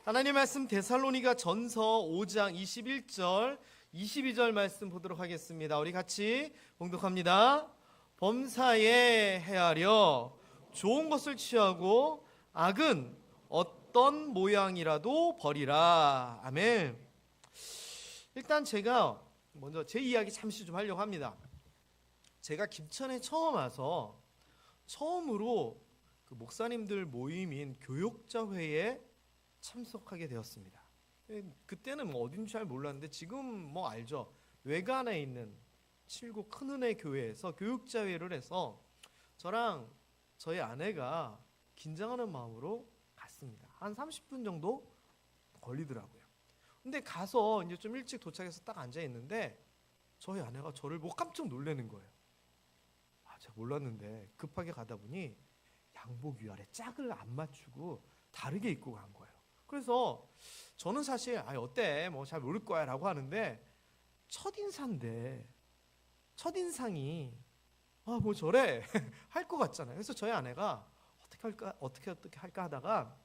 하나님 말씀 데살로니가 전서 5장 21절 22절 말씀 보도록 하겠습니다. 우리 같이 봉독합니다. 범사에 헤아려 좋은 것을 취하고 악은 어떤 모양이라도 버리라. 아멘. 일단 제가 먼저 제 이야기 잠시 좀 하려고 합니다. 제가 김천에 처음 와서 처음으로 그 목사님들 모임인 교역자회에 참석하게 되었습니다. 그때는 뭐 어딘지 잘 몰랐는데 지금 뭐 알죠. 외관에 있는 칠곡 큰은혜 교회에서 교육자회를 해서 저랑 저희 아내가 긴장하는 마음으로 갔습니다. 한 30분 정도 걸리더라고요. 근데 가서 이제 좀 일찍 도착해서 딱 앉아 있는데 저희 아내가 저를 보고 깜짝 놀라는 거예요. 제가 몰랐는데 급하게 가다 보니 양복 위아래 짝을 안 맞추고 다르게 입고 간 거예요. 그래서 저는 사실 어때 뭐 잘 모를 거야 라고 하는데 첫인사인데 첫인상이 뭐 저래 할 것 같잖아요. 그래서 저희 아내가 어떻게 할까 하다가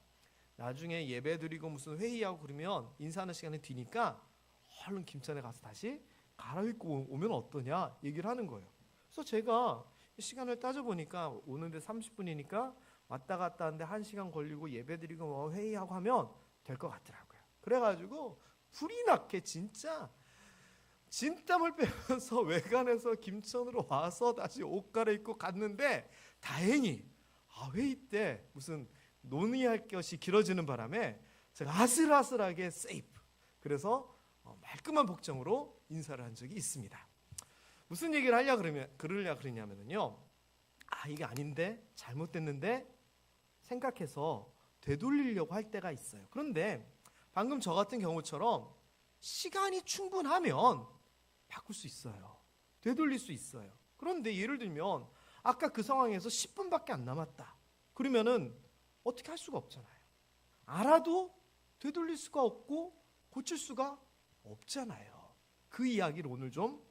나중에 예배 드리고 무슨 회의하고 그러면 인사하는 시간이 뒤니까 얼른 김천에 가서 다시 갈아입고 오면 어떠냐 얘기를 하는 거예요. 그래서 제가 시간을 따져보니까 오는데 30분이니까 왔다 갔다 하는데 1시간 걸리고 예배 드리고 뭐 회의하고 하면 될 것 같더라고요. 그래가지고 불이 나게 진짜 진땀을 빼면서 외관에서 김천으로 와서 다시 옷 갈아입고 갔는데 다행히 회의 때 무슨 논의할 것이 길어지는 바람에 제가 아슬아슬하게 세이프. 그래서 말끔한 복장으로 인사를 한 적이 있습니다. 무슨 얘기를 그러냐면요. 이게 아닌데 잘못됐는데 생각해서 되돌리려고 할 때가 있어요. 그런데 방금 저 같은 경우처럼 시간이 충분하면 바꿀 수 있어요. 되돌릴 수 있어요. 그런데 예를 들면 아까 그 상황에서 10분밖에 안 남았다. 그러면은 어떻게 할 수가 없잖아요. 알아도 되돌릴 수가 없고 고칠 수가 없잖아요. 그 이야기를 오늘 좀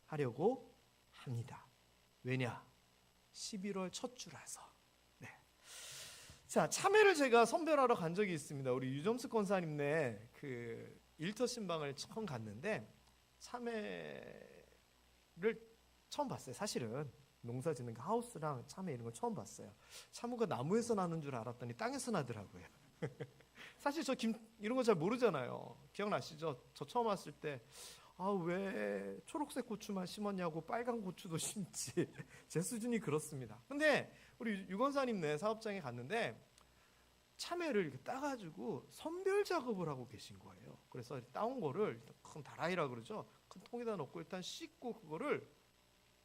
하려고 합니다. 왜냐? 11월 첫 주라서. 네. 자, 참회를 제가 선별하러 간 적이 있습니다. 우리 유점수 권사님네 그 일터 신방을 처음 갔는데 참회를 처음 봤어요. 사실은 농사 짓는 그 하우스랑 참외 이런 거 처음 봤어요. 참외가 나무에서 나는 줄 알았더니 땅에서 나더라고요. 사실 저 이런 거 잘 모르잖아요. 기억나시죠? 저 처음 왔을 때 왜 초록색 고추만 심었냐고 빨간 고추도 심지. 제 수준이 그렇습니다. 근데 우리 유건사님네 사업장에 갔는데 참외를 이렇게 따가지고 선별 작업을 하고 계신 거예요. 그래서 따온 거를 큰 다라이라 그러죠. 큰 통에다 넣고 일단 씻고 그거를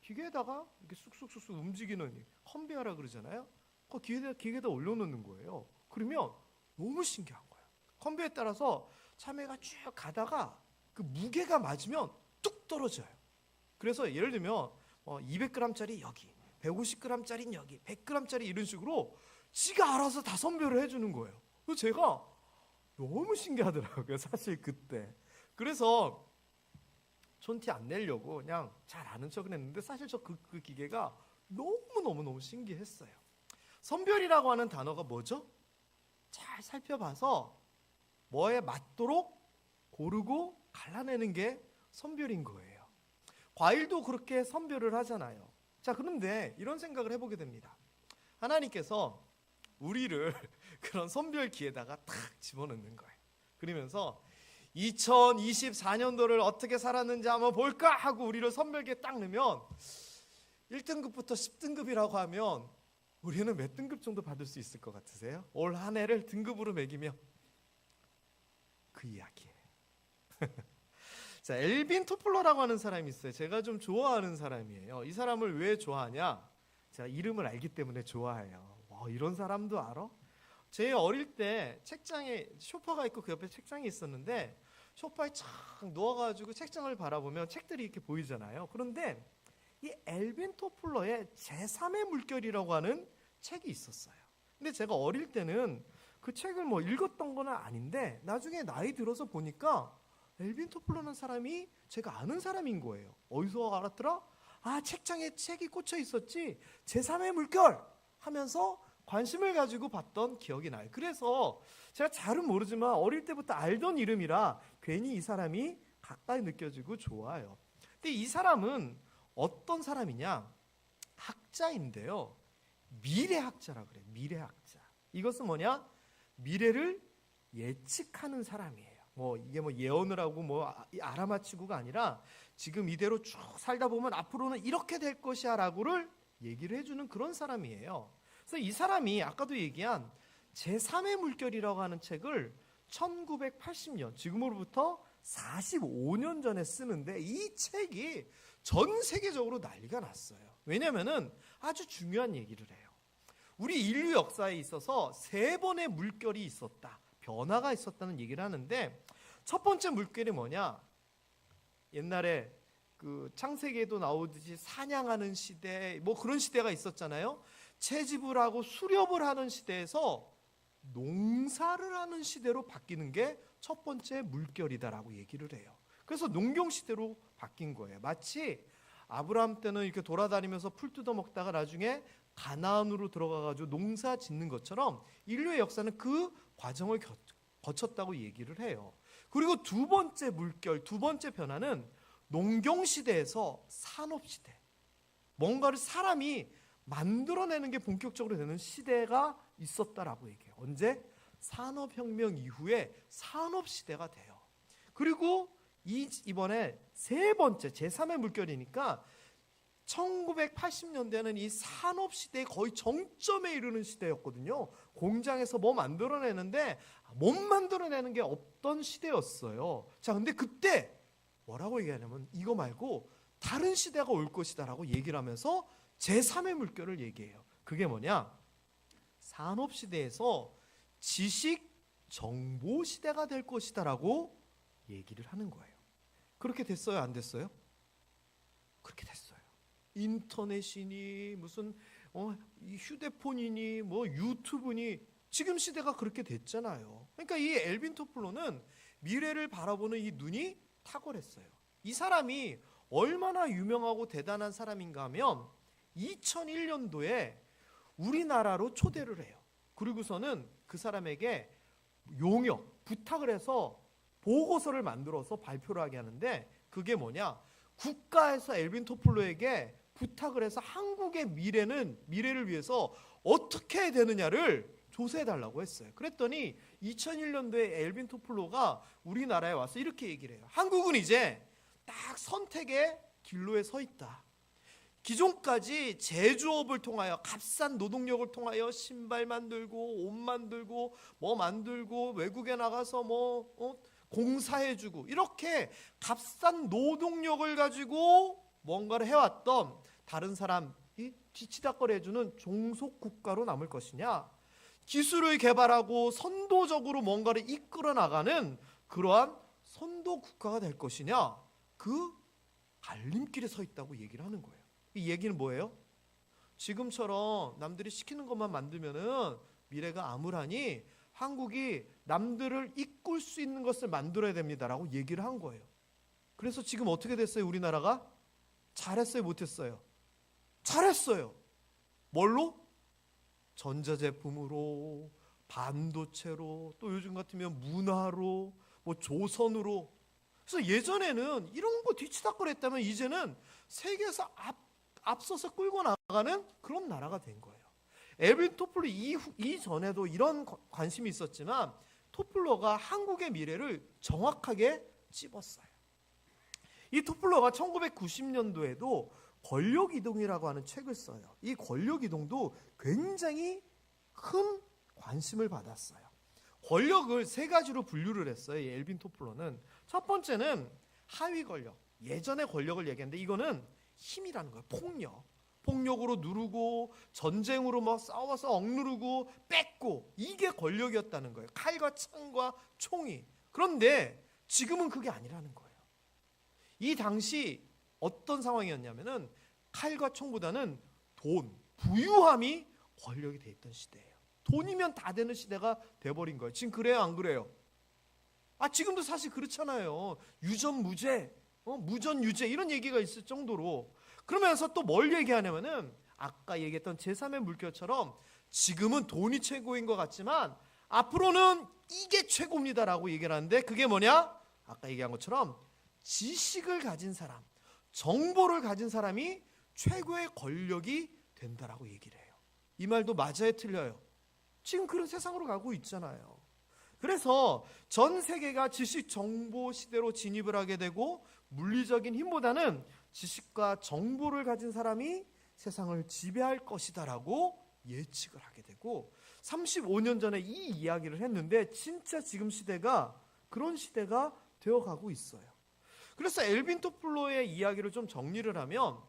기계에다가 이렇게 쑥쑥쑥쑥 움직이는 컨베어라 그러잖아요. 그 기계에다 올려놓는 거예요. 그러면 너무 신기한 거예요. 컨베어에 따라서 참외가 쭉 가다가 그 무게가 맞으면 뚝 떨어져요. 그래서 예를 들면 200g짜리 여기, 150g짜리 여기, 100g짜리 이런 식으로 지가 알아서 다 선별을 해주는 거예요. 그래서 제가 너무 신기하더라고요. 사실 그때. 그래서 촌티 안 내려고 그냥 잘 아는 척은 했는데 사실 저 그 기계가 너무 신기했어요. 선별이라고 하는 단어가 뭐죠? 잘 살펴봐서 뭐에 맞도록 고르고 갈라내는 게 선별인 거예요. 과일도 그렇게 선별을 하잖아요. 자, 그런데 이런 생각을 해보게 됩니다. 하나님께서 우리를 그런 선별기에다가 탁 집어넣는 거예요. 그러면서 2024년도를 어떻게 살았는지 한번 볼까 하고 우리를 선별기에 딱 넣으면 1등급부터 10등급이라고 하면 우리는 몇 등급 정도 받을 수 있을 것 같으세요? 올 한 해를 등급으로 매기면 그 이야기예요. 자, 엘빈 토플러라고 하는 사람이 있어요. 제가 좀 좋아하는 사람이에요. 이 사람을 왜 좋아하냐? 제가 이름을 알기 때문에 좋아해요. 이런 사람도 알아? 제 어릴 때 책장에 소파가 있고 그 옆에 책장이 있었는데 소파에 착 누워가지고 책장을 바라보면 책들이 이렇게 보이잖아요. 그런데 이 엘빈 토플러의 제3의 물결이라고 하는 책이 있었어요. 근데 제가 어릴 때는 그 책을 읽었던 건 아닌데 나중에 나이 들어서 보니까 엘빈 토플러라는 사람이 제가 아는 사람인 거예요. 어디서 알았더라? 책장에 책이 꽂혀 있었지. 제3의 물결 하면서 관심을 가지고 봤던 기억이 나요. 그래서 제가 잘은 모르지만 어릴 때부터 알던 이름이라 괜히 이 사람이 가까이 느껴지고 좋아요. 근데 이 사람은 어떤 사람이냐? 학자인데요. 미래학자라 그래요. 미래학자. 이것은 뭐냐? 미래를 예측하는 사람이에요. 이게 예언을 하고 알아맞히고가 아니라 지금 이대로 쭉 살다 보면 앞으로는 이렇게 될 것이야라고를 얘기를 해주는 그런 사람이에요. 그래서 이 사람이 아까도 얘기한 제3의 물결이라고 하는 책을 1980년, 지금으로부터 45년 전에 쓰는데 이 책이 전 세계적으로 난리가 났어요. 왜냐하면 아주 중요한 얘기를 해요. 우리 인류 역사에 있어서 3번의 물결이 있었다. 변화가 있었다는 얘기를 하는데 첫 번째 물결이 뭐냐? 옛날에 그 창세기에도 나오듯이 사냥하는 시대, 그런 시대가 있었잖아요. 채집을 하고 수렵을 하는 시대에서 농사를 하는 시대로 바뀌는 게 첫 번째 물결이다라고 얘기를 해요. 그래서 농경 시대로 바뀐 거예요. 마치 아브라함 때는 이렇게 돌아다니면서 풀 뜯어 먹다가 나중에 가나안으로 들어가가지고 농사 짓는 것처럼 인류의 역사는 그 과정을 거쳤다고 얘기를 해요. 그리고 두 번째 물결, 두 번째 변화는 농경 시대에서 산업 시대. 뭔가를 사람이 만들어내는 게 본격적으로 되는 시대가 있었다라고 얘기해요. 언제? 산업혁명 이후에 산업시대가 돼요. 그리고 이번에 세 번째 제3의 물결이니까 1980년대는 이 산업시대의 거의 정점에 이르는 시대였거든요. 공장에서 뭐 만들어내는데 못 만들어내는 게 없던 시대였어요. 자, 근데 그때 뭐라고 얘기하냐면 이거 말고 다른 시대가 올 것이다라고 얘기를 하면서 제3의 물결을 얘기해요. 그게 뭐냐? 산업시대에서 지식 정보 시대가 될 것이다라고 얘기를 하는 거예요. 그렇게 됐어요? 안 됐어요? 그렇게 됐어요. 인터넷이니 무슨 휴대폰이니 유튜브니 지금 시대가 그렇게 됐잖아요. 그러니까 이 엘빈 토플로는 미래를 바라보는 이 눈이 탁월했어요. 이 사람이 얼마나 유명하고 대단한 사람인가 하면 2001년도에 우리나라로 초대를 해요. 그리고서는 그 사람에게 용역, 부탁을 해서 보고서를 만들어서 발표를 하게 하는데 그게 뭐냐? 국가에서 엘빈 토플로에게 부탁을 해서 한국의 미래를 위해서 어떻게 해야 되느냐를 조사해달라고 했어요. 그랬더니 2001년도에 엘빈 토플로가 우리나라에 와서 이렇게 얘기를 해요. 한국은 이제 딱 선택의 길로에 서 있다. 기존까지 제조업을 통하여 값싼 노동력을 통하여 신발 만들고 옷 만들고 만들고 외국에 나가서 공사해주고 이렇게 값싼 노동력을 가지고 뭔가를 해왔던 다른 사람이 뒤치다꺼리해주는 종속 국가로 남을 것이냐, 기술을 개발하고 선도적으로 뭔가를 이끌어 나가는 그러한 선도 국가가 될 것이냐, 그 갈림길에 서 있다고 얘기를 하는 거예요. 이 얘기는 뭐예요? 지금처럼 남들이 시키는 것만 만들면은 미래가 암울하니 한국이 남들을 이끌 수 있는 것을 만들어야 됩니다라고 얘기를 한 거예요. 그래서 지금 어떻게 됐어요? 우리나라가? 잘했어요? 못했어요? 잘했어요. 뭘로? 전자제품으로, 반도체로, 또 요즘 같으면 문화로, 조선으로. 그래서 예전에는 이런 거 뒤치다꺼랬다면 이제는 세계에서 앞서서 끌고 나가는 그런 나라가 된 거예요. 엘빈 토플로 이전에도 이런 관심이 있었지만 토플러가 한국의 미래를 정확하게 찝었어요. 이 토플러가 1990년도에도 권력이동이라고 하는 책을 써요. 이 권력이동도 굉장히 큰 관심을 받았어요. 권력을 세 가지로 분류를 했어요. 이 엘빈 토플러는. 첫 번째는 하위 권력, 예전의 권력을 얘기하는데 이거는 힘이라는 거예요. 폭력으로 누르고 전쟁으로 싸워서 억누르고 뺏고, 이게 권력이었다는 거예요. 칼과 창과 총이. 그런데 지금은 그게 아니라는 거예요. 이 당시 어떤 상황이었냐면은 칼과 총보다는 돈, 부유함이 권력이 돼 있던 시대예요. 돈이면 다 되는 시대가 돼버린 거예요. 지금 그래요, 안 그래요? 지금도 사실 그렇잖아요. 유전무죄, 무전유죄 이런 얘기가 있을 정도로. 그러면서 또 뭘 얘기하냐면은 아까 얘기했던 제3의 물결처럼 지금은 돈이 최고인 것 같지만 앞으로는 이게 최고입니다라고 얘기를 하는데, 그게 뭐냐? 아까 얘기한 것처럼 지식을 가진 사람, 정보를 가진 사람이 최고의 권력이 된다라고 얘기를 해요. 이 말도 맞아요, 틀려요? 지금 그런 세상으로 가고 있잖아요. 그래서 전 세계가 지식 정보 시대로 진입을 하게 되고, 물리적인 힘보다는 지식과 정보를 가진 사람이 세상을 지배할 것이다라고 예측을 하게 되고, 35년 전에 이 이야기를 했는데 진짜 지금 시대가 그런 시대가 되어가고 있어요. 그래서 엘빈 토플러의 이야기를 좀 정리를 하면,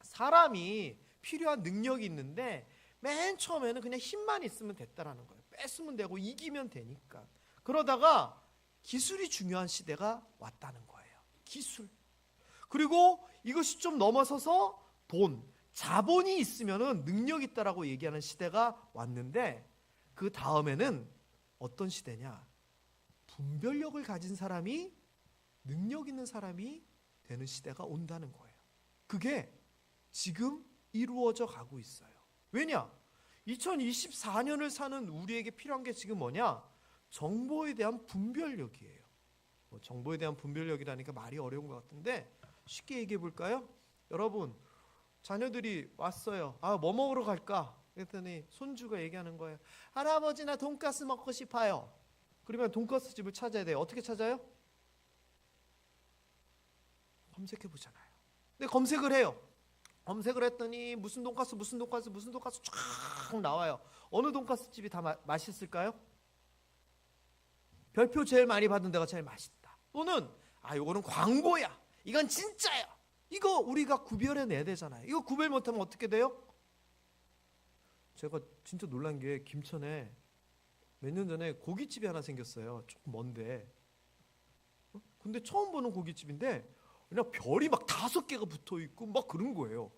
사람이 필요한 능력이 있는데 맨 처음에는 그냥 힘만 있으면 됐다라는 거예요. 뺏으면 되고 이기면 되니까. 그러다가 기술이 중요한 시대가 왔다는 거예요. 기술. 그리고 이것이 좀 넘어서서 돈, 자본이 있으면은 능력 있다라고 얘기하는 시대가 왔는데, 그 다음에는 어떤 시대냐? 분별력을 가진 사람이, 능력 있는 사람이 되는 시대가 온다는 거예요. 그게 지금 이루어져 가고 있어요. 왜냐? 2024년을 사는 우리에게 필요한 게 지금 뭐냐? 정보에 대한 분별력이에요. 정보에 대한 분별력이라니까 말이 어려운 것 같은데 쉽게 얘기해 볼까요? 여러분, 자녀들이 왔어요. 뭐 먹으러 갈까? 그랬더니 손주가 얘기하는 거예요. 할아버지, 나 돈가스 먹고 싶어요. 그러면 돈가스 집을 찾아야 돼요. 어떻게 찾아요? 검색해 보잖아요. 근데 검색을 해요. 검색을 했더니 무슨 돈가스 쫙 나와요. 어느 돈가스 집이 다 맛있을까요? 별표 제일 많이 받은 데가 제일 맛있다. 또는 이거는 광고야, 이건 진짜야, 이거 우리가 구별해내야 되잖아요. 이거 구별 못하면 어떻게 돼요? 제가 진짜 놀란 게, 김천에 몇 년 전에 고깃집이 하나 생겼어요. 조금 먼데. 근데 처음 보는 고깃집인데 그냥 별이 막 5개가 붙어있고 막 그런 거예요.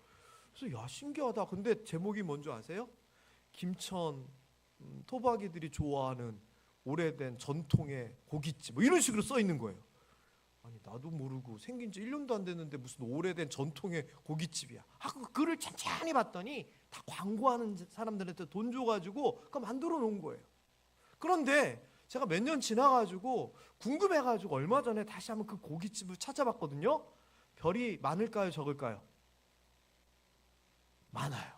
그래서 야, 신기하다. 근데 제목이 뭔지 아세요? 김천 토박이들이 좋아하는 오래된 전통의 고깃집, 뭐 이런 식으로 써 있는 거예요. 아니, 나도 모르고 생긴 지 1년도 안 됐는데 무슨 오래된 전통의 고깃집이야 하고 글을 찬찬히 봤더니 다 광고하는 사람들한테 돈 줘가지고 그거 만들어 놓은 거예요. 그런데 제가 몇 년 지나가지고 궁금해가지고 얼마 전에 다시 한번 그 고깃집을 찾아봤거든요. 별이 많을까요, 적을까요? 많아요.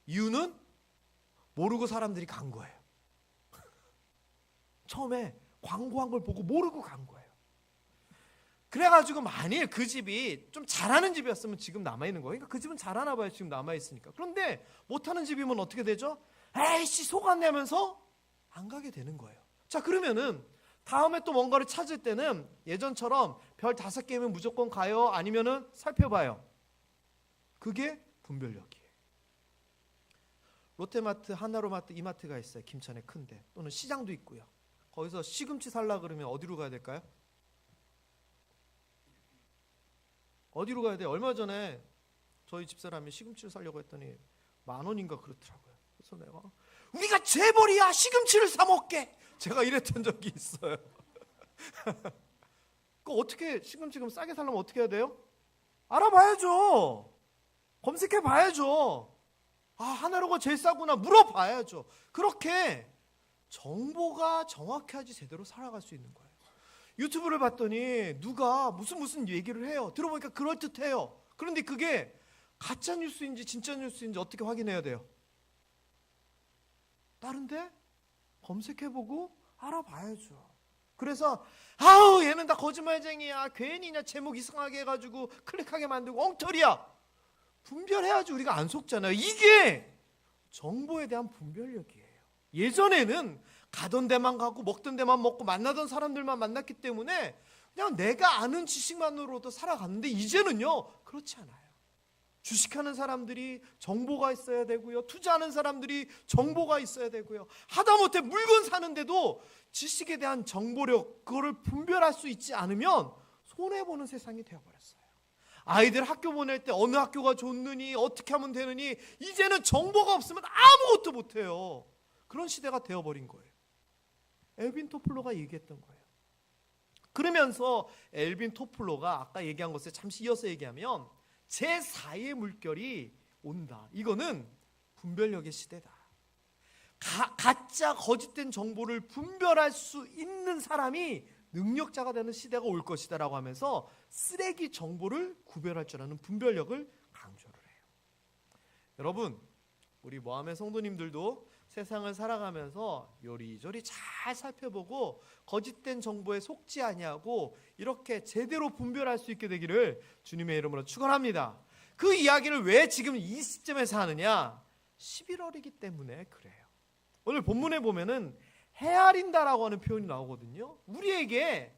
이유는 모르고 사람들이 간 거예요. 처음에 광고한 걸 보고 모르고 간 거예요. 그래가지고 만일 그 집이 좀 잘하는 집이었으면 지금 남아있는 거예요. 그러니까 그 집은 잘하나 봐요, 지금 남아있으니까. 그런데 못하는 집이면 어떻게 되죠? 에이씨, 속았냐면서 안 가게 되는 거예요. 자, 그러면은 다음에 또 뭔가를 찾을 때는 예전처럼 별 5개면 무조건 가요? 아니면은 살펴봐요? 그게 분별력이에요. 롯데마트, 하나로마트, 이마트가 있어요. 김천에 큰데. 또는 시장도 있고요. 거기서 시금치 살라 그러면 어디로 가야 될까요? 어디로 가야 돼요? 얼마 전에 저희 집사람이 시금치를 사려고 했더니 10,000원인가 그렇더라고요. 그래서 내가 우리가 재벌이야, 시금치를 사 먹게, 제가 이랬던 적이 있어요. 그 어떻게 시금치 그럼 싸게 살려면 어떻게 해야 돼요? 알아봐야죠. 검색해 봐야죠. 하나로가 제일 싸구나 물어봐야죠. 그렇게 정보가 정확해야지 제대로 살아갈 수 있는 거예요. 유튜브를 봤더니 누가 무슨 얘기를 해요. 들어보니까 그럴듯해요. 그런데 그게 가짜 뉴스인지 진짜 뉴스인지 어떻게 확인해야 돼요? 다른데 검색해보고 알아봐야죠. 그래서 얘는 다 거짓말쟁이야, 괜히 제목 이상하게 해가지고 클릭하게 만들고 엉터리야, 분별해야지 우리가 안 속잖아요. 이게 정보에 대한 분별력이에요. 예전에는 가던 데만 가고 먹던 데만 먹고 만나던 사람들만 만났기 때문에 그냥 내가 아는 지식만으로도 살아갔는데, 이제는요 그렇지 않아요. 주식하는 사람들이 정보가 있어야 되고요, 투자하는 사람들이 정보가 있어야 되고요, 하다못해 물건 사는데도 지식에 대한 정보력, 그거를 분별할 수 있지 않으면 손해보는 세상이 되어버렸어요. 아이들 학교 보낼 때 어느 학교가 좋느니 어떻게 하면 되느니 이제는 정보가 없으면 아무것도 못해요. 그런 시대가 되어버린 거예요. 엘빈 토플러가 얘기했던 거예요. 그러면서 엘빈 토플러가 아까 얘기한 것에 잠시 이어서 얘기하면 제4의 물결이 온다. 이거는 분별력의 시대다. 가짜 거짓된 정보를 분별할 수 있는 사람이 능력자가 되는 시대가 올 것이다 라고 하면서 쓰레기 정보를 구별할 줄 아는 분별력을 강조를 해요. 여러분, 우리 모함의 성도님들도 세상을 살아가면서 요리조리 잘 살펴보고 거짓된 정보에 속지 아니하고 이렇게 제대로 분별할 수 있게 되기를 주님의 이름으로 축원합니다. 그 이야기를 왜 지금 이 시점에서 하느냐? 11월이기 때문에 그래요. 오늘 본문에 보면은 헤아린다라고 하는 표현이 나오거든요. 우리에게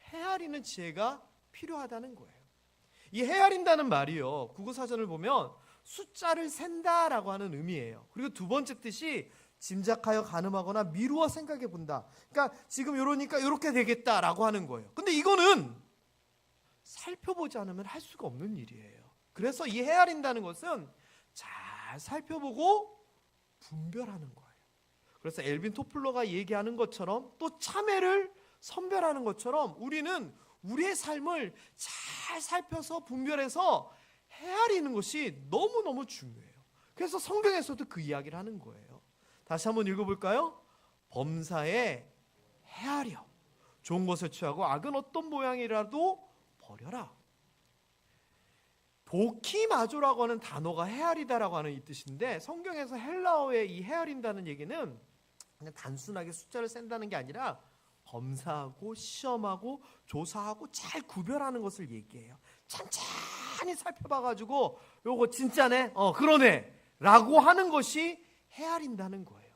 헤아리는 지혜가 필요하다는 거예요. 이 헤아린다는 말이요, 국어사전을 보면 숫자를 센다라고 하는 의미예요. 그리고 두 번째 뜻이 짐작하여 가늠하거나 미루어 생각해 본다. 그러니까 지금 이러니까 이렇게 되겠다라고 하는 거예요. 근데 이거는 살펴보지 않으면 할 수가 없는 일이에요. 그래서 이 헤아린다는 것은 잘 살펴보고 분별하는 거예요. 그래서 엘빈 토플러가 얘기하는 것처럼 또 참회를 선별하는 것처럼 우리는 우리의 삶을 잘 살펴서 분별해서 헤아리는 것이 너무너무 중요해요. 그래서 성경에서도 그 이야기를 하는 거예요. 다시 한번 읽어볼까요? 범사에 헤아려 좋은 것을 취하고 악은 어떤 모양이라도 버려라. 도키마조라고 하는 단어가 헤아리다라고 하는 이 뜻인데, 성경에서 헬라어의 이 헤아린다는 얘기는 그냥 단순하게 숫자를 센다는 게 아니라 검사하고 시험하고 조사하고 잘 구별하는 것을 얘기해요. 찬찬히 살펴봐가지고 요거 진짜네? 그러네 라고 하는 것이 헤아린다는 거예요.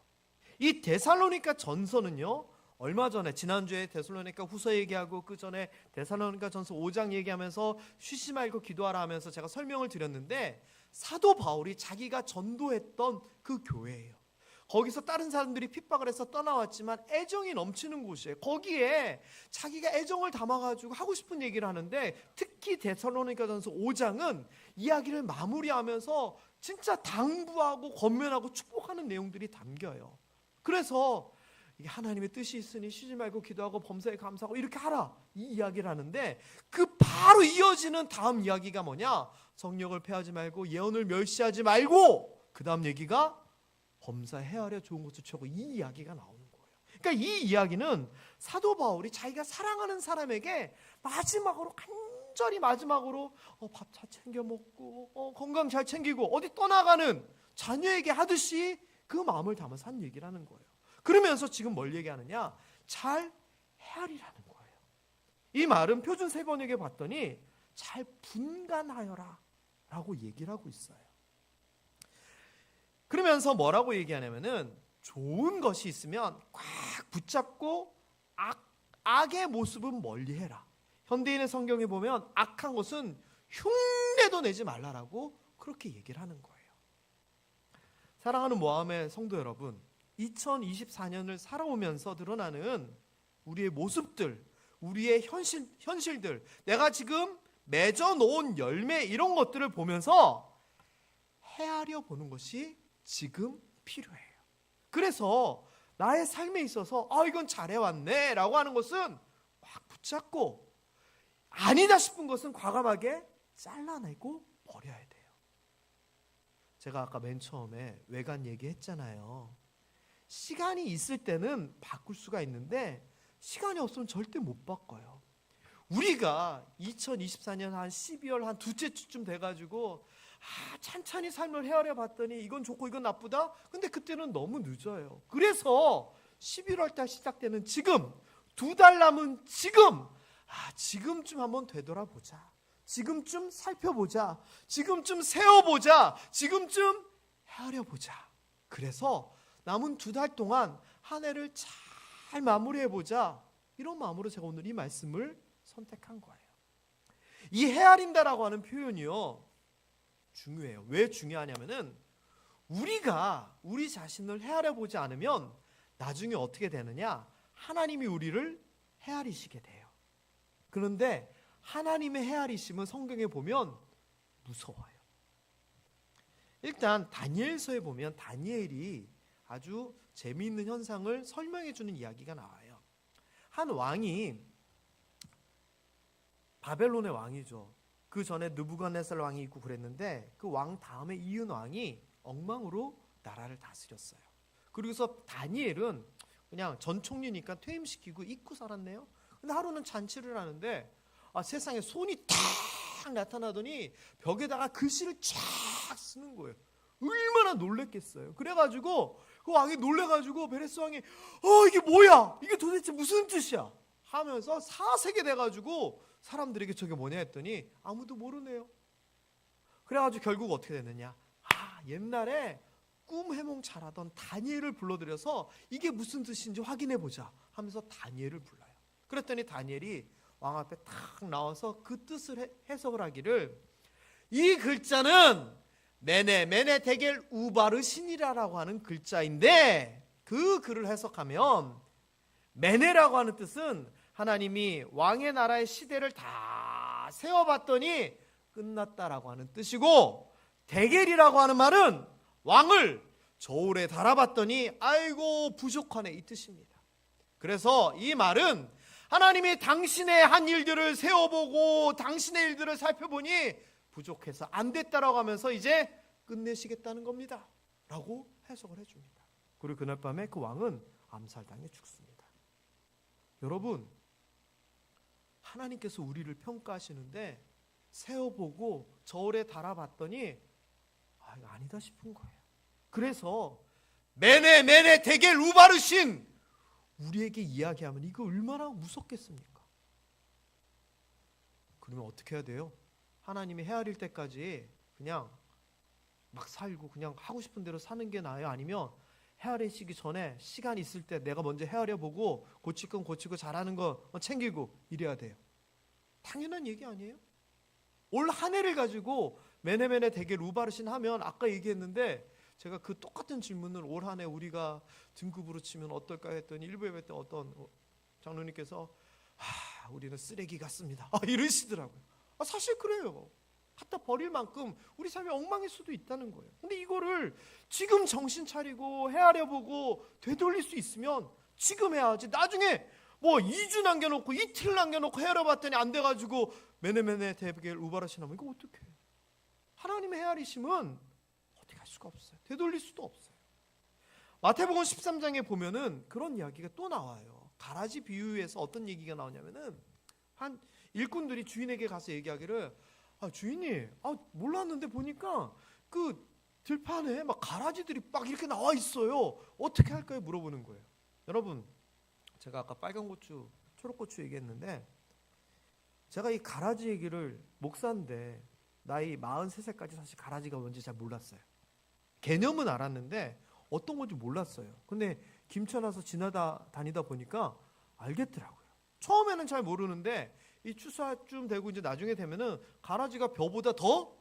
이 데살로니가 전서는요, 얼마 전에 지난주에 데살로니가 후서 얘기하고 그 전에 데살로니가 전서 5장 얘기하면서 쉬지 말고 기도하라 하면서 제가 설명을 드렸는데, 사도 바울이 자기가 전도했던 그 교회예요. 거기서 다른 사람들이 핍박을 해서 떠나왔지만 애정이 넘치는 곳이에요. 거기에 자기가 애정을 담아가지고 하고 싶은 얘기를 하는데, 특히 데살로니가전서 5장은 이야기를 마무리하면서 진짜 당부하고 권면하고 축복하는 내용들이 담겨요. 그래서 이게 하나님의 뜻이 있으니 쉬지 말고 기도하고 범사에 감사하고 이렇게 하라, 이 이야기를 하는데, 그 바로 이어지는 다음 이야기가 뭐냐? 성령을 패하지 말고 예언을 멸시하지 말고, 그 다음 얘기가 범사 헤아려 좋은 것을 취하고, 이 이야기가 나오는 거예요. 그러니까 이 이야기는 사도 바울이 자기가 사랑하는 사람에게 마지막으로 간절히 마지막으로 밥 잘 챙겨 먹고 건강 잘 챙기고 어디 떠나가는 자녀에게 하듯이 그 마음을 담아서 한 얘기를 하는 거예요. 그러면서 지금 뭘 얘기하느냐? 잘 헤아리라는 거예요. 이 말은 표준 세번역에 봤더니 잘 분간하여라 라고 얘기를 하고 있어요. 그러면서 뭐라고 얘기하냐면은, 좋은 것이 있으면 꽉 붙잡고 악의 모습은 멀리해라. 현대인의 성경에 보면 악한 것은 흉내도 내지 말라라고 그렇게 얘기를 하는 거예요. 사랑하는 모함의 성도 여러분, 2024년을 살아오면서 드러나는 우리의 모습들, 우리의 현실들, 내가 지금 맺어놓은 열매, 이런 것들을 보면서 헤아려 보는 것이 지금 필요해요. 그래서 나의 삶에 있어서 이건 잘해왔네 라고 하는 것은 꽉 붙잡고, 아니다 싶은 것은 과감하게 잘라내고 버려야 돼요. 제가 아까 맨 처음에 외관 얘기했잖아요. 시간이 있을 때는 바꿀 수가 있는데 시간이 없으면 절대 못 바꿔요. 우리가 2024년 한 12월 한 두째 주쯤 돼가지고 찬찬히 삶을 헤아려 봤더니 이건 좋고 이건 나쁘다? 근데 그때는 너무 늦어요. 그래서 11월 달 시작되는 지금, 2달 남은 지금쯤 한번 되돌아보자. 지금쯤 살펴보자. 지금쯤 세워보자. 지금쯤 헤아려보자. 그래서 남은 2달 동안 한 해를 잘 마무리해보자. 이런 마음으로 제가 오늘 이 말씀을 선택한 거예요. 이 헤아린다라고 하는 표현이요, 중요해요. 왜 중요하냐면은, 우리가 우리 자신을 헤아려보지 않으면 나중에 어떻게 되느냐? 하나님이 우리를 헤아리시게 돼요. 그런데 하나님의 헤아리심은 성경에 보면 무서워요. 일단 다니엘서에 보면 다니엘이 아주 재미있는 현상을 설명해 주는 이야기가 나와요. 한 왕이, 바벨론의 왕이죠. 그 전에 느부갓네살 왕이 있고 그랬는데, 그 왕 다음에 이은 왕이 엉망으로 나라를 다스렸어요. 그리고서 다니엘은 그냥 전 총리니까 퇴임시키고 잊고 살았네요. 근데 하루는 잔치를 하는데 세상에 손이 탁 나타나더니 벽에다가 글씨를 쫙 쓰는 거예요. 얼마나 놀랬겠어요. 그래가지고 그 왕이 놀래가지고 베레스 왕이 이게 뭐야? 이게 도대체 무슨 뜻이야? 하면서 사색이 돼가지고 사람들에게 저게 뭐냐 했더니 아무도 모르네요. 그래가지고 결국 어떻게 됐느냐? 옛날에 꿈 해몽 잘하던 다니엘을 불러들여서 이게 무슨 뜻인지 확인해보자 하면서 다니엘을 불러요. 그랬더니 다니엘이 왕 앞에 탁 나와서 그 뜻을 해석을 하기를, 이 글자는 메네 데겔 우바르신이라고 하는 글자인데, 그 글을 해석하면 메네라고 하는 뜻은 하나님이 왕의 나라의 시대를 다 세워봤더니 끝났다라고 하는 뜻이고, 데겔이라고 하는 말은 왕을 저울에 달아봤더니 아이고 부족하네, 이 뜻입니다. 그래서 이 말은 하나님이 당신의 한 일들을 세워보고 당신의 일들을 살펴보니 부족해서 안 됐다라고 하면서 이제 끝내시겠다는 겁니다 라고 해석을 해줍니다. 그리고 그날 밤에 그 왕은 암살당해 죽습니다. 여러분, 하나님께서 우리를 평가하시는데 세워보고 저울에 달아봤더니 이거 아니다 싶은 거예요. 그래서 메네 데겔 우바르신 우리에게 이야기하면 이거 얼마나 무섭겠습니까? 그러면 어떻게 해야 돼요? 하나님이 헤아릴 때까지 그냥 막 살고 그냥 하고 싶은 대로 사는 게 나아요? 아니면 헤아리시기 전에 시간 있을 때 내가 먼저 헤아려보고 고칠 건 고치고 잘하는 거 챙기고 이래야 돼요? 당연한 얘기 아니에요? 올 한 해를 가지고 메네 데겔 우바르신 하면 아까 얘기했는데, 제가 그 똑같은 질문을 올 한 해 우리가 등급으로 치면 어떨까 했더니 일부 예배 때 어떤 장로님께서 우리는 쓰레기 같습니다 이러시더라고요. 사실 그래요. 갖다 버릴 만큼 우리 삶이 엉망일 수도 있다는 거예요. 근데 이거를 지금 정신 차리고 헤아려보고 되돌릴 수 있으면 지금 해야지. 나중에 뭐 2주 남겨놓고 이틀 남겨놓고 헤아려봤더니 안 돼가지고 메네 데겔 우바르신 하면 이거 어떡해. 하나님의 헤아리심은 어떻게 할 수가 없어요. 되돌릴 수도 없어요. 마태복음 13장에 보면은 그런 이야기가 또 나와요. 가라지 비유에서 어떤 얘기가 나오냐면은 한 일꾼들이 주인에게 가서 얘기하기를, 주인이 몰랐는데 보니까 그 들판에 막 가라지들이 막 이렇게 나와 있어요. 어떻게 할까요? 물어보는 거예요. 여러분, 제가 아까 빨간 고추, 초록고추 얘기했는데, 제가 이 가라지 얘기를 목사인데 나이 43살까지 사실 가라지가 뭔지 잘 몰랐어요. 개념은 알았는데 어떤 건지 몰랐어요. 근데 김천 와서 다니다 보니까 알겠더라고요. 처음에는 잘 모르는데 이 추수쯤 되고 이제 나중에 되면은 가라지가 벼보다 더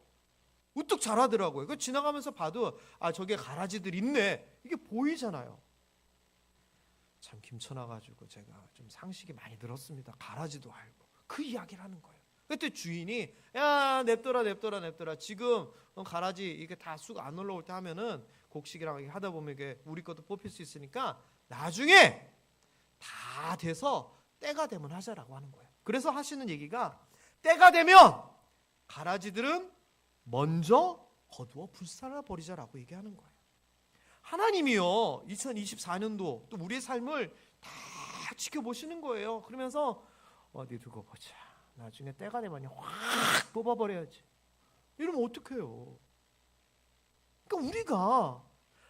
우뚝 자라더라고요. 그 지나가면서 봐도 저게 가라지들 있네, 이게 보이잖아요. 참 김천 와가지고 제가 좀 상식이 많이 늘었습니다. 가라지도 알고 그 이야기를 하는 거예요. 그때 주인이 냅둬라 지금 가라지 이게 다 쑥 안 올라올 때 하면은 곡식이랑 하다 보면 이게 우리 것도 뽑힐 수 있으니까 나중에 다 돼서 때가 되면 하자라고 하는 거예요. 그래서 하시는 얘기가, 때가 되면 가라지들은 먼저 거두어 불살라 버리자라고 얘기하는 거예요. 하나님이요 2024년도 또 우리의 삶을 다 지켜보시는 거예요. 그러면서 어디 두고 보자, 나중에 때가 되면 확 뽑아버려야지, 이러면 어떡해요. 그러니까 우리가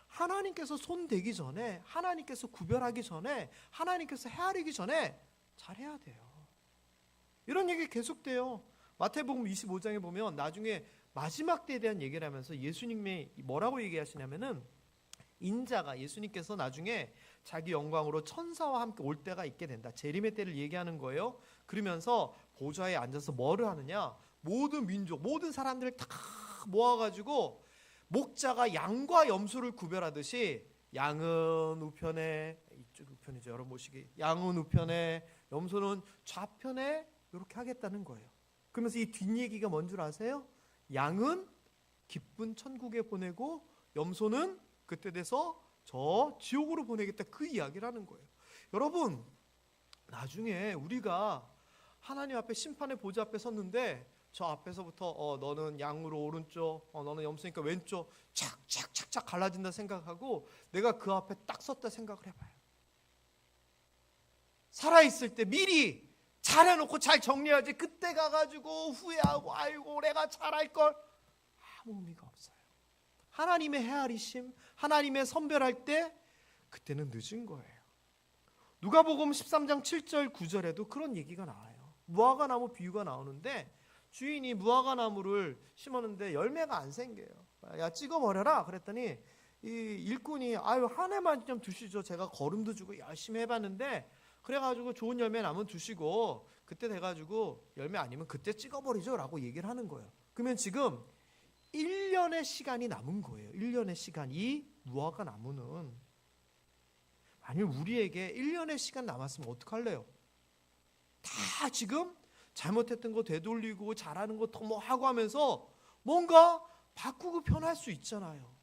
하나님께서 손대기 전에, 하나님께서 구별하기 전에, 하나님께서 헤아리기 전에 잘해야 돼요. 이런 얘기 계속돼요. 마태복음 25장에 보면 나중에 마지막 때에 대한 얘기를 하면서 예수님이 뭐라고 얘기하시냐면은, 인자가, 예수님께서 나중에 자기 영광으로 천사와 함께 올 때가 있게 된다, 재림의 때를 얘기하는 거예요. 그러면서 보좌에 앉아서 뭐를 하느냐, 모든 민족, 모든 사람들을 다 모아가지고 목자가 양과 염소를 구별하듯이 양은 우편에, 이쪽 우편이죠, 여러분 보시기, 양은 우편에, 염소는 좌편에 이렇게 하겠다는 거예요. 그러면서 이 뒷얘기가 뭔 줄 아세요? 양은 기쁜 천국에 보내고 염소는 그때 돼서 저 지옥으로 보내겠다, 그 이야기를 하는 거예요. 여러분, 나중에 우리가 하나님 앞에 심판의 보좌 앞에 섰는데 저 앞에서부터 너는 양으로 오른쪽, 너는 염소니까 왼쪽 착착착착 갈라진다 생각하고 내가 그 앞에 딱 섰다 생각을 해봐요. 살아있을 때 미리 잘해놓고 잘 정리하지 그때 가가지고 후회하고 아이고 내가 잘할걸, 아무 의미가 없어요. 하나님의 헤아리심, 하나님의 선별할 때 그때는 늦은 거예요. 누가복음 13장 7절 9절에도 그런 얘기가 나와요. 무화과나무 비유가 나오는데 주인이 무화과나무를 심었는데 열매가 안 생겨요. 야 찍어버려라 그랬더니 이 일꾼이 아유 한 해만 좀 두시죠. 제가 거름도 주고 열심히 해봤는데 그래가지고 좋은 열매 나면 두시고 그때 돼가지고 열매 아니면 그때 찍어버리죠 라고 얘기를 하는 거예요. 그러면 지금 1년의 시간이 남은 거예요. 1년의 시간. 이 무화과 나무는 만일 우리에게 1년의 시간 남았으면 어떡할래요? 다 지금 잘못했던 거 되돌리고 잘하는 거 더 뭐 하고 하면서 뭔가 바꾸고 변할 수 있잖아요.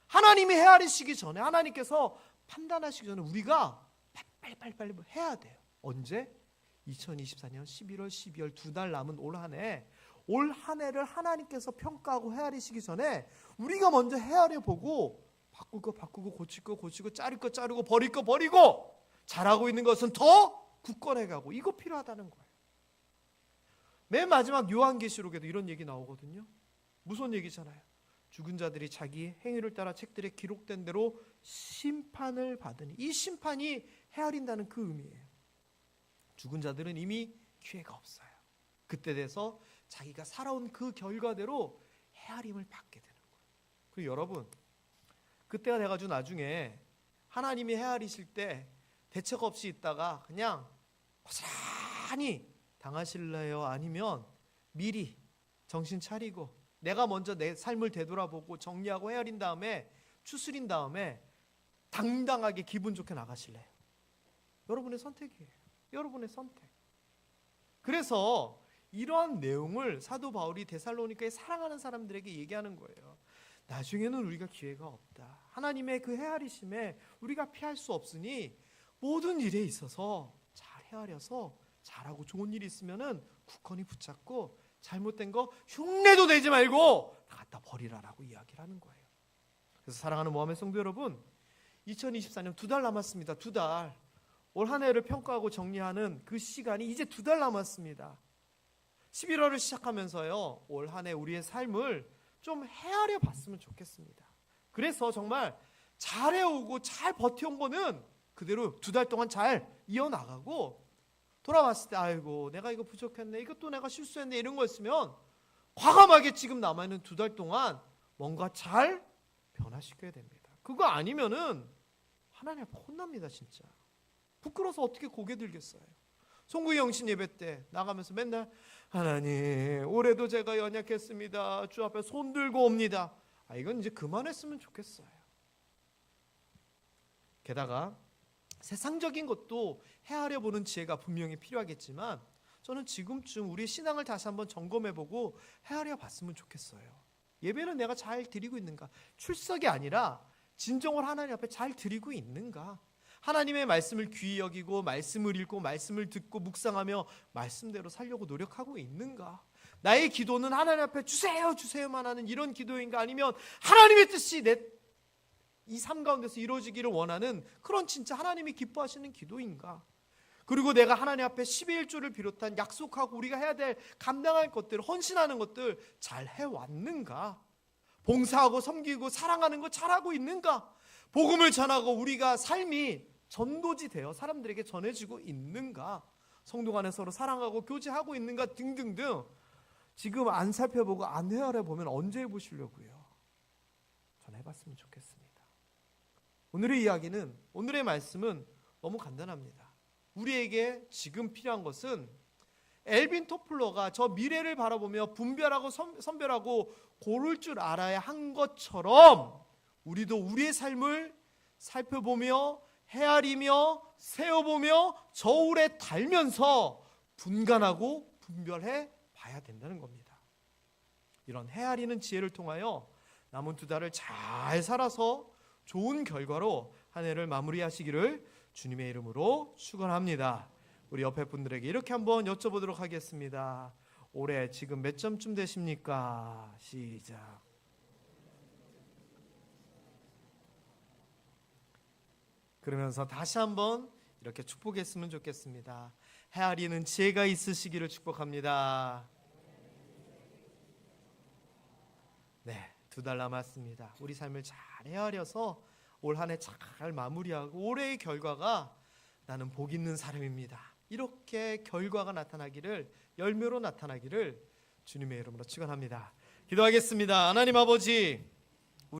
하나님이 헤아리시기 전에, 하나님께서 판단하시기 전에 우리가 빨리 해야 돼요. 언제? 2024년 11월, 12월 2달 남은 올 한 해, 올 한 해를 하나님께서 평가하고 헤아리시기 전에 우리가 먼저 헤아려 보고 바꿀 거 바꾸고 고칠 거 고치고 자를 거 자르고 버릴 거 버리고 잘하고 있는 것은 더 굳건해 가고, 이거 필요하다는 거예요. 맨 마지막 요한계시록에도 이런 얘기 나오거든요. 무슨 얘기잖아요. 죽은 자들이 자기 행위를 따라 책들에 기록된 대로 심판을 받으니, 이 심판이 헤아린다는 그 의미예요. 죽은 자들은 이미 기회가 없어요. 그때 돼서 자기가 살아온 그 결과대로 헤아림을 받게 되는 거예요. 그리고 여러분, 그때가 돼가지고 나중에 하나님이 헤아리실 때 대책 없이 있다가 그냥 고스란히 당하실래요? 아니면 미리 정신 차리고 내가 먼저 내 삶을 되돌아보고 정리하고 헤아린 다음에 추스린 다음에 당당하게 기분 좋게 나가실래요? 여러분의 선택이에요. 여러분의 선택. 그래서 이러한 내용을 사도 바울이 데살로니가에 사랑하는 사람들에게 얘기하는 거예요. 나중에는 우리가 기회가 없다. 하나님의 그 헤아리심에 우리가 피할 수 없으니 모든 일에 있어서 잘 헤아려서 잘하고 좋은 일이 있으면은 굳건히 붙잡고 잘못된 거 흉내도 내지 말고 다 갖다 버리라라고 이야기를 하는 거예요. 그래서 사랑하는 모함의 성도 여러분, 2024년 2달 남았습니다. 2달. 올 한 해를 평가하고 정리하는 그 시간이 이제 2달 남았습니다. 11월을 시작하면서요, 올 한 해 우리의 삶을 좀 헤아려 봤으면 좋겠습니다. 그래서 정말 잘해오고 잘 버텨온 거는 그대로 2달 동안 잘 이어나가고, 돌아왔을 때 아이고 내가 이거 부족했네, 이것도 내가 실수했네, 이런 거였으면 과감하게 지금 남아있는 2달 동안 뭔가 잘 변화시켜야 됩니다. 그거 아니면은 하나님 앞에 혼납니다. 진짜 부끄러워서 어떻게 고개 들겠어요. 송구이 영신 예배 때 나가면서 맨날 하나님 올해도 제가 연약했습니다. 주 앞에 손 들고 옵니다. 이건 이제 그만했으면 좋겠어요. 게다가 세상적인 것도 헤아려 보는 지혜가 분명히 필요하겠지만 저는 지금쯤 우리의 신앙을 다시 한번 점검해보고 헤아려 봤으면 좋겠어요. 예배는 내가 잘 드리고 있는가? 출석이 아니라 진정으로 하나님 앞에 잘 드리고 있는가? 하나님의 말씀을 귀히 여기고 말씀을 읽고 말씀을 듣고 묵상하며 말씀대로 살려고 노력하고 있는가? 나의 기도는 하나님 앞에 주세요 주세요만 하는 이런 기도인가? 아니면 하나님의 뜻이 내 이 삶 가운데서 이루어지기를 원하는 그런 진짜 하나님이 기뻐하시는 기도인가? 그리고 내가 하나님 앞에 12일조를 비롯한 약속하고 우리가 해야 될 감당할 것들, 헌신하는 것들 잘 해왔는가? 봉사하고 섬기고 사랑하는 거 잘하고 있는가? 복음을 전하고 우리가 삶이 전도지 되어 사람들에게 전해지고 있는가? 성도 간에 서로 사랑하고 교제하고 있는가? 등등등. 지금 안 살펴보고 안 헤아려 보면 언제 해보시려고요? 전 해봤으면 좋겠습니다. 오늘의 이야기는, 오늘의 말씀은 너무 간단합니다. 우리에게 지금 필요한 것은 엘빈 토플러가 저 미래를 바라보며 분별하고 선별하고 고를 줄 알아야 한 것처럼 우리도 우리의 삶을 살펴보며 헤아리며 세어보며 저울에 달면서 분간하고 분별해 봐야 된다는 겁니다. 이런 헤아리는 지혜를 통하여 남은 2달을 잘 살아서 좋은 결과로 한 해를 마무리하시기를 주님의 이름으로 축원합니다. 우리 옆에 분들에게 이렇게 한번 여쭤보도록 하겠습니다. 올해 지금 몇 점쯤 되십니까? 시작. 그러면서 다시 한번 이렇게 축복했으면 좋겠습니다. 헤아리는 지혜가 있으시기를 축복합니다. 네, 2달 남았습니다. 우리 삶을 잘 헤아려서 올 한 해 잘 마무리하고 올해의 결과가 나는 복 있는 사람입니다. 이렇게 결과가 나타나기를, 열매로 나타나기를 주님의 이름으로 축원합니다. 기도하겠습니다. 하나님 아버지,